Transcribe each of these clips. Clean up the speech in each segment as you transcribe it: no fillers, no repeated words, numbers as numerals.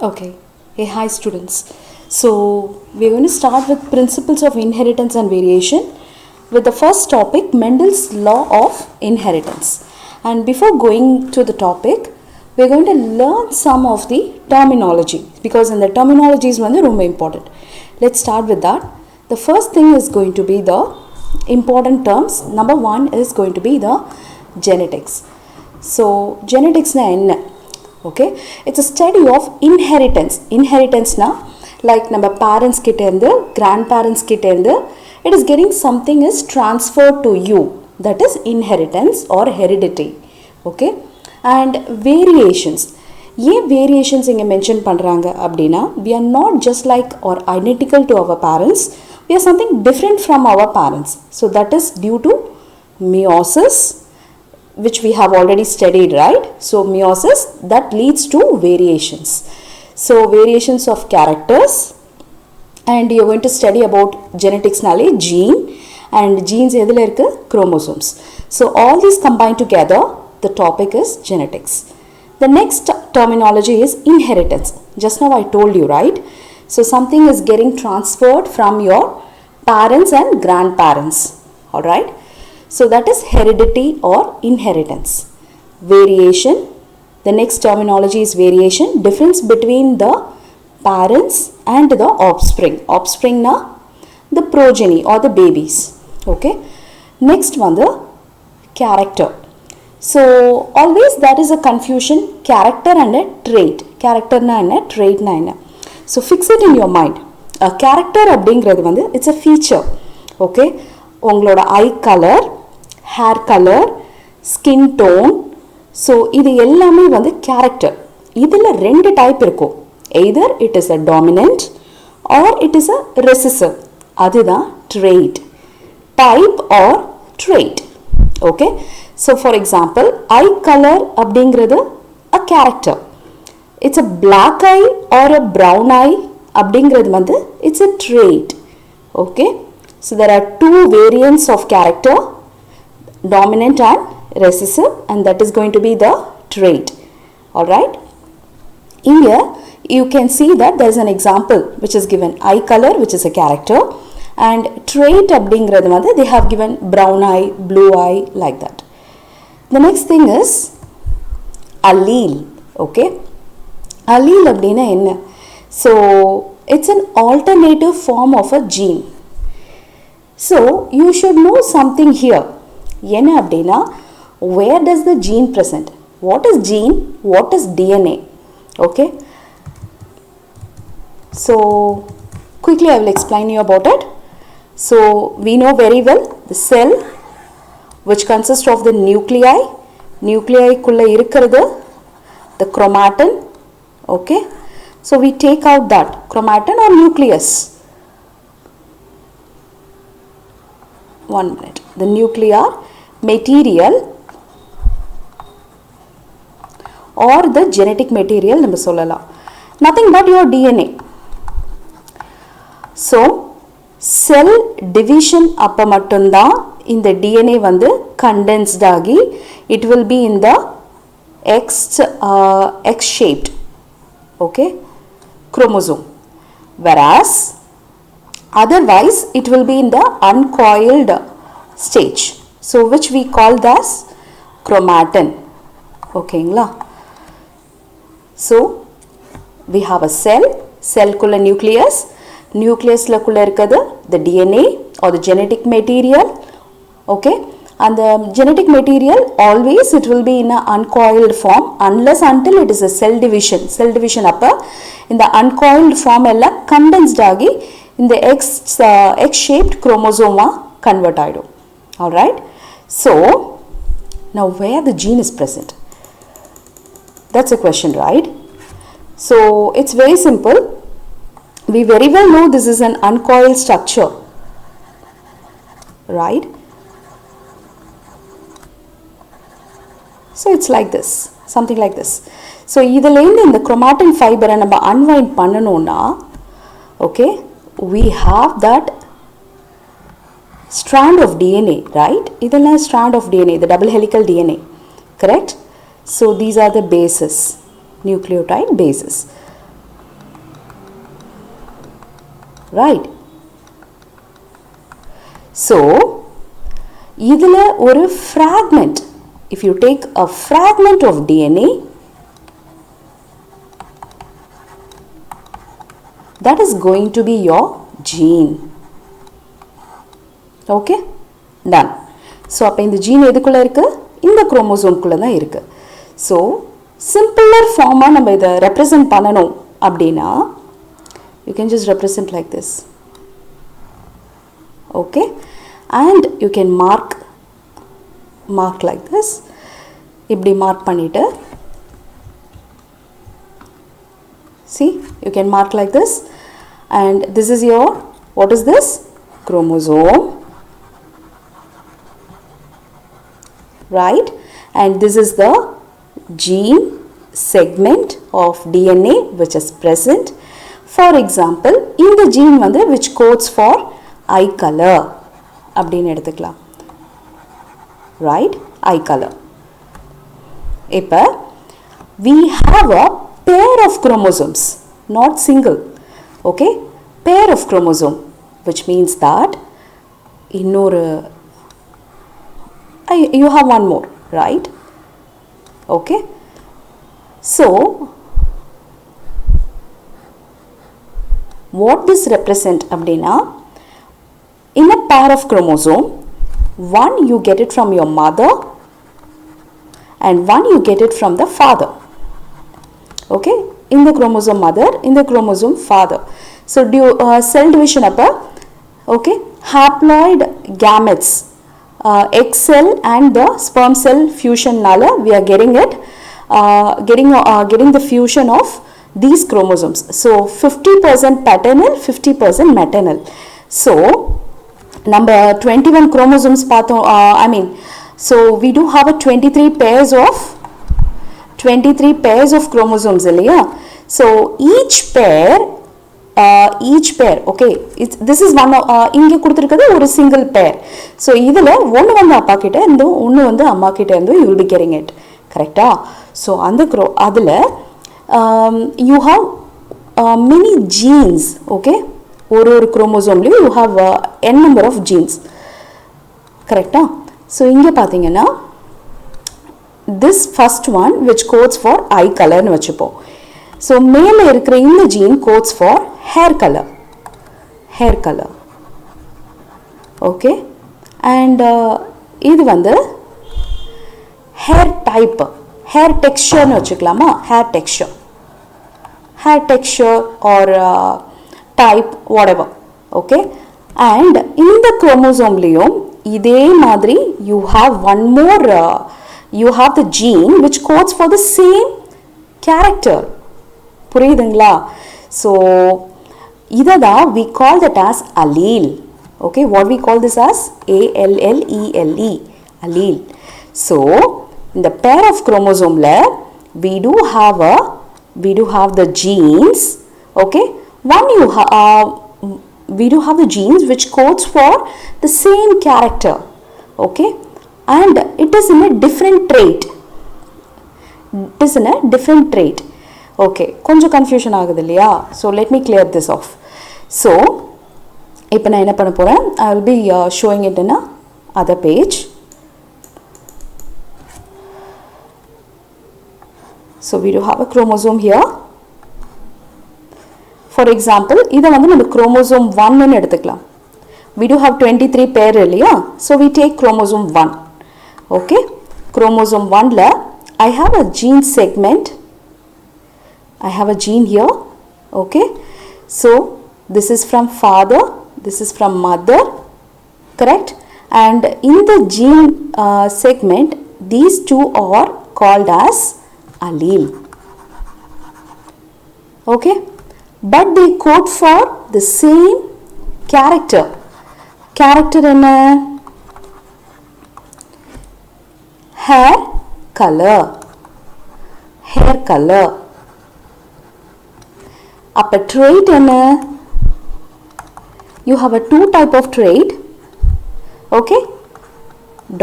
Okay. Hey, hi students. So we're going to start with principles of inheritance and variation with the first topic, Mendel's law of inheritance. And before going to the topic, we're going to learn some of the terminology because in the terminology is one ரொம்ப important. Let's start with that. The first thing is going to be the important terms. Number one is going to be the genetics. So genetics na enna? Okay, it's a study of inheritance na like நம்ம parents கிட்ட இருந்து grandparents கிட்ட இருந்து it is getting something is transferred to you, that is inheritance or heredity. Okay, and variations, ஏன் variations இங்கே mention பண்ணுறாங்க அப்படின்னா we are not just like or identical to our parents, we are something different from our parents. So that is due to meiosis, which we have already studied, right? So meiosis that leads to variations. So variations of characters, and you're going to study about genetics nale gene, and genes edhula irukku chromosomes. So all these combined together, the topic is genetics. The next terminology is inheritance. Just now I told you, right? So something is getting transferred from your parents and grandparents, all right? So that is heredity or inheritance. Variation, the next terminology is variation, difference between the parents and the offspring. Offspring na the progeny or the babies. Okay. Next one, the character. So always that is a confusion, character and a trait. Character na enna, trait na enna. So fix it in your mind. A character அப்படிங்கிறது வந்து it's a feature. Okay. உங்களோட eye color, hair color, skin tone, so இது எல்லாமே வந்து character. இதில் ரெண்டு type இருக்கும், either it is a dominant or it is a recessive. அதுதான் trait, type or trait. Okay, so for example eye color அப்படிங்கிறது a character, it's a black eye or a brown eye அப்படிங்கிறது வந்து it's a trait. Okay, so there are two variants of character, dominant and recessive, and that is going to be the trait. All right, here you can see that there is an example which is given, eye color which is a character, and trait அப்படிங்கிறது வந்து they have given brown eye, blue eye, like that. The next thing is allele. Okay, allele அப்படின்னா என்ன? So it's an alternative form of a gene. So you should know something here. என்ன அப்படின்னா, where does the gene present? What is gene? What is DNA? Okay. So quickly I will explain you about it. So we know very well the cell which consists of the nuclei. Nuclei kulla irukkiradhu the chromatin. Okay. So we take out that chromatin or nucleus. One minute. The nuclear material or the genetic material நம்ம சொல்லலாம், nothing but your DNA. So cell division அப்ப மட்டும்தான் இந்த DNA வந்து condensed ஆகி it will be in the X shaped, okay, chromosome, whereas otherwise it will be in the uncoiled stage, so which we call as chromatin. Okay ngla? So we have a cell kulla nucleus, nucleus la kulla irukadhu the DNA or the genetic material. Okay, and the genetic material always it will be in a uncoiled form unless until it is a cell division appa in the uncoiled form ella condensed agi in the X shaped chromosome convert aidum. All right, so now where the gene is present, that's a question, right? So it's very simple, we very well know this is an uncoiled structure, right? So it's like this, something like this. So இதில் இந்த chromatin fiber நம்ம unwind பண்ணணும்னா, okay, we have that strand of DNA, right? இதெல்லாம் strand of DNA, the double helical DNA, correct? So these are the bases, nucleotide bases. right? So இதுல ஒரு fragment, if you take a fragment of DNA, that is going to be your gene. Okay, done. So அப்ப இந்த gene எதுக்குள்ள இருக்கு? இந்த chromosome குள்ள தான் இருக்கு. So simpler form நம்ம இத represent பண்ணனும் அப்படினா, you can just represent like this. Okay, and you can mark like this. இப்படி mark பண்ணிட்டு, see, you can mark like this, and this is your, what is this? Chromosome, right? And this is the gene segment of DNA which is present. For example, in the gene வந்து which codes for eye color அப்படின்னு எடுத்துக்கலாம், right? Eye color. இப்போ we have a pair of chromosomes, not single. Okay, pair of chromosome, which means that இன்னொரு you have one more, right? Okay, so what this represent அப்படினா, in a pair of chromosome, one you get it from your mother and one you get it from the father. Okay, in the chromosome mother, in the chromosome father. So cell division appa, okay, haploid gametes, egg cell and the sperm cell fusion nala we are getting it, getting the fusion of these chromosomes. So 50% paternal, 50% maternal. So number 21 chromosomes pathom, I mean, so we do have a 23 pairs of chromosomes இல்லையா? So each pair, okay, this is one, இங்க கொடுத்திருக்கிறது ஒரு single pair. So இதுல ஒன்னு வந்து அப்பா கிட்ட இருந்து ஒன்னு வந்து அம்மா கிட்ட இருந்து you will be getting it, correct? So அந்த அதுல you have many genes. Okay, ஒரு chromosome you have n number of genes, correct? So இங்க பாத்தீங்கன்னா this first one which codes for eye color னு வெச்சுப்போம். So மேல இருக்கிற இந்த gene codes for hair color, okay, and இது வந்து hair type, hair texture னு வெச்சுக்கலாமா? hair texture or type, whatever. Okay, and in the chromosome லியும் இதே மாதிரி you have one more, you have the gene which codes for the same character. புரியுதுங்களா? So இததா we call that as allele. Okay, what we call this as? allele, allele. So in the pair of chromosome la we do have the genes. Okay, we do have the genes which codes for the same character. Okay, and it is in a different trait. Okay, கொஞ்சம் confusion ஆகுது இல்லையா? So let me clear this off. So இப்போ நான் என்ன பண்ண போறேன், I will be showing it in a other page. So we do have a chromosome here. For example, இத வந்து நம்ம chromosome 1 ன்னு எடுத்துக்கலாம். We do have 23 pair இல்லையா? So we take chromosome 1. Okay, chromosome 1 la I have a gene segment, I have a gene here. Okay, so this is from father, this is from mother, correct? And in the gene segment, these two are called as allele. Okay, but they code for the same character. Character in a hair color. Up a trait in a, you have a two type of trait. Okay,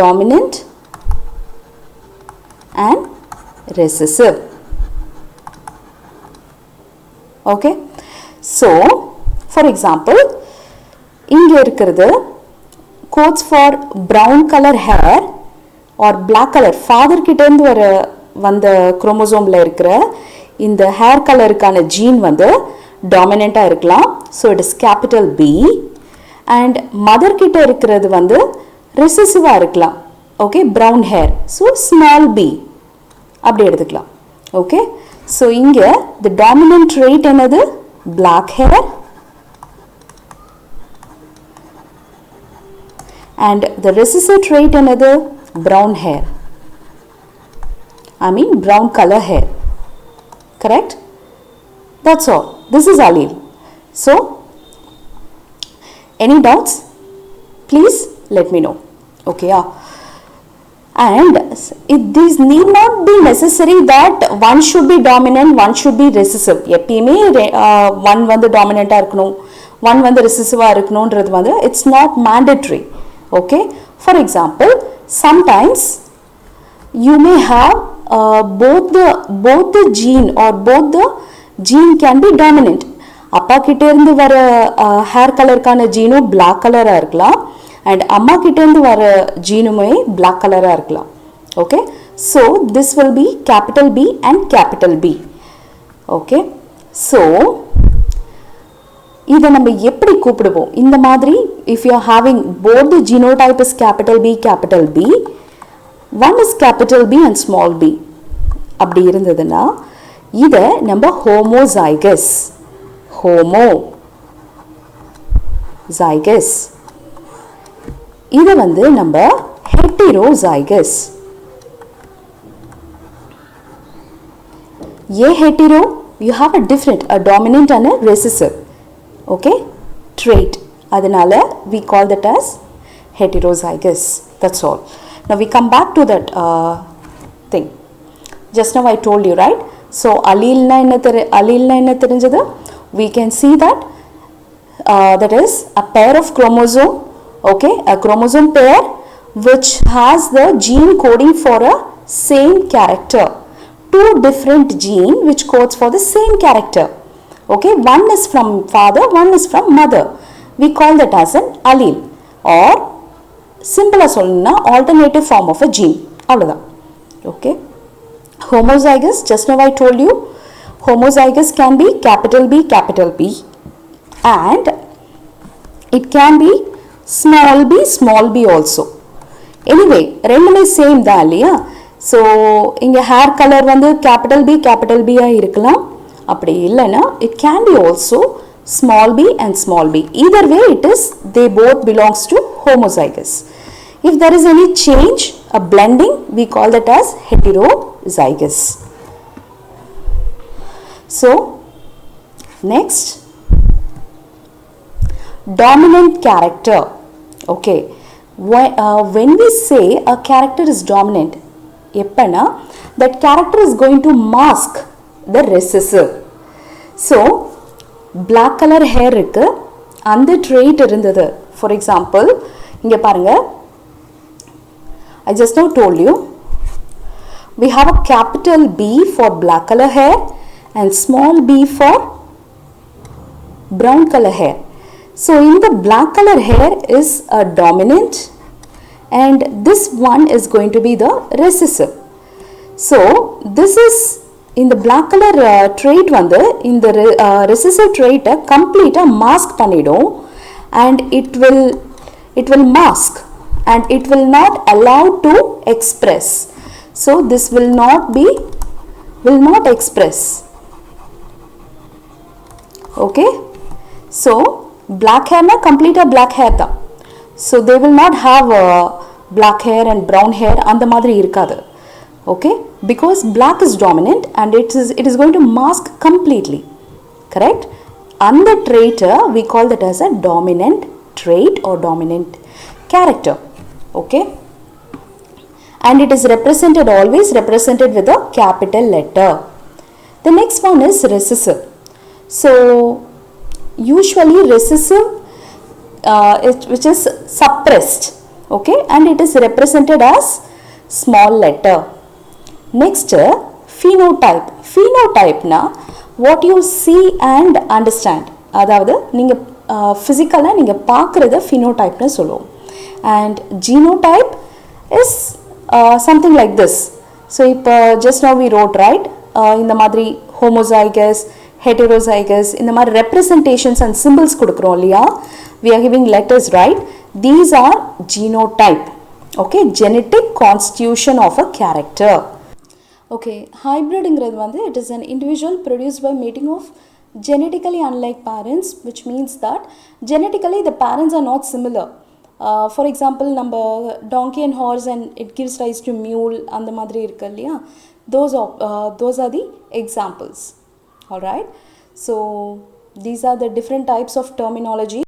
dominant and recessive. Okay, so For example, இங்க இருக்கிறது codes for brown color hair or black color. Father கிட்ட இருந்து வந்த குரோமோசோம்ல இருக்கிற இந்த hair colorக்கான gene வந்து dominant இருக்கலாம். So it is capital B. And mother கிட்ட இருக்கிறது வந்து recessive இருக்கலாம். Okay, brown hair. So small b. அப்படி எடுத்துக்கலாம். Okay. So இங்க the dominant trait என்னது? Black hair. And the recessive trait another brown hair. I mean brown color hair. Correct? That's all. This is allele. So, any doubts? Please let me know. Okay. And these need not be necessary that one should be dominant, one should be recessive. எப்பயுமே one வந்து dominant இருக்கணும், one வந்து recessive இருக்கணும்ன்றது வந்து it's not mandatory. Okay, for example, sometimes you may have both the gene or both the gene can be dominant. அப்பா கிட்ட இருந்து வர hair color கான gene black color இருக்கலாம் and அம்மா கிட்ட இருந்து வர gene black color இருக்கலாம். Okay, so this will be capital B and capital B. Okay, so இதை நம்ம எப்படி கூப்பிடுவோம்? இந்த மாதிரி if you are having both the genotype is capital B, one is capital B and small b அப்படி இருந்ததுன்னா இதை நம்ம homozygous இதை வந்து நம்ம heterozygous. hetero you have a dominant and a recessive. Okay, trait. Adhanala we call that as heterozygous. That's all. Now we come back to that thing. Just now I told you, right? So allele na enna therinjadu? We can see that that is a pair of chromosome. Okay, a chromosome pair which has the gene coding for a same character. Two different gene which codes for the same character. Okay, one is from father, one is from mother. We call that as an allele or simple as alternative form of a gene. Avladha. Okay, homozygous, just now I told you, homozygous can be capital B and it can be small b also. Anyway, ரெண்டுமே same தான் இல்லையா? So இங்க hair color வந்து capital B இருக்கலாம். அப்படி இல்லைனா it can be also small b and small b. Either way it is, they both belongs to homozygous. If there is any change, a blending, we call that as heterozygous. So next, dominant character. Okay, when we say a character is dominant, எப்பனா that character is going to mask the recessive. So black color hair இருக்கு, அந்த trait இருந்தது. For example, இங்க பாருங்க, I just now told you we have a capital B for black color hair and small b for brown color hair. So in the black color hair is a dominant and this one is going to be the recessive. So this is in the black color trait வந்து இந்த recessive trait complete mask பண்ணிடும் and it will mask and it will not allow to express. So this will not express. Okay, so black hair na complete black hair da, so they will not have black hair and brown hair and the madri irukadu. Okay, because black is dominant and it is going to mask completely. Correct? And the trait we call that as a dominant trait or dominant character. Okay, and it is always represented with a capital letter. The next one is recessive. So usually recessive which is suppressed. Okay, and it is represented as small letter. Next, phenotype. Phenotype na what you see and understand. அதாவது நீங்கள் ஃபிசிக்கலாக நீங்கள் பார்க்குறத ஃபினோடைப்னு சொல்லுவோம். And genotype is something like this. So இப்போ just now we wrote right, இந்த மாதிரி ஹோமோசைகஸ், ஹெட்டரோசைகஸ், இந்த மாதிரி ரெப்ரசன்டேஷன்ஸ் அண்ட் சிம்பிள்ஸ் கொடுக்குறோம் இல்லையா, we are giving letters, right? These are genotype. Okay, genetic constitution of a character. Okay, hybridங்கிறது வந்து it is an individual produced by mating of genetically unlike parents, which means that genetically the parents are not similar. For example, நம்ம donkey and horse and it gives rise to mule, அந்த மாதிரி இருக்கு இல்லையா, those are the examples. All right, so these are the different types of terminology.